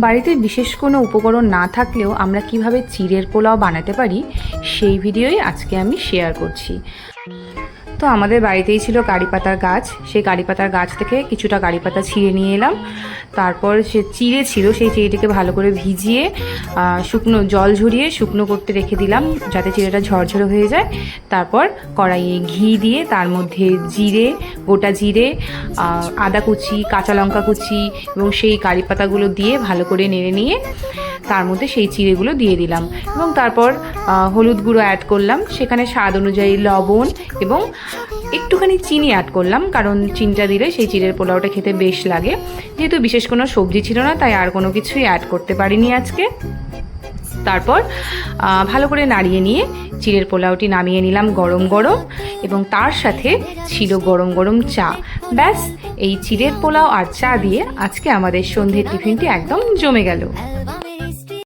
বাড়িতে বিশেষ কোনো উপকরণ না থাকলেও আমরা কিভাবে চিড়ের পোলাও বানাতে পারি সেই ভিডিওই আজকে আমি শেয়ার করছি। তো আমাদের বাড়িতেই ছিল কারি পাতার গাছ, সেই কারি পাতার গাছ থেকে কিছুটা কারি পাতা ছিঁড়ে নিয়ে এলাম। তারপর সে চিড়ে ছিল, সেই চিড়েটিকে ভালো করে ভিজিয়ে শুকনো জল ঝরিয়ে শুকনো করতে রেখে দিলাম যাতে চিড়েটা ঝরঝরে হয়ে যায়। তারপর কড়াইয়ে ঘি দিয়ে তার মধ্যে জিরে, গোটা জিরে, আদা কুচি, কাঁচা লঙ্কা কুচি এবং সেই কারি পাতাগুলো দিয়ে ভালো করে নেড়ে নিয়ে তার মধ্যে সেই চিড়েগুলো দিয়ে দিলাম এবং তারপর হলুদ গুঁড়ো অ্যাড করলাম, সেখানে স্বাদ অনুযায়ী লবণ এবং একটুখানি চিনি অ্যাড করলাম, কারণ চিনিটা দিলে সেই চিড়ের পোলাওটা খেতে বেশ লাগে। যেহেতু বিশেষ কোনো সবজি ছিল না তাই আর কোনো কিছুই অ্যাড করতে পারিনি আজকে। তারপর ভালো করে নাড়িয়ে নিয়ে চিড়ের পোলাওটি নামিয়ে নিলাম গরম গরম, এবং তার সাথে ছিল গরম গরম চা। ব্যাস, এই চিড়ের পোলাও আর চা দিয়ে আজকে আমাদের সন্ধ্যের টিফিনটি একদম জমে গেল।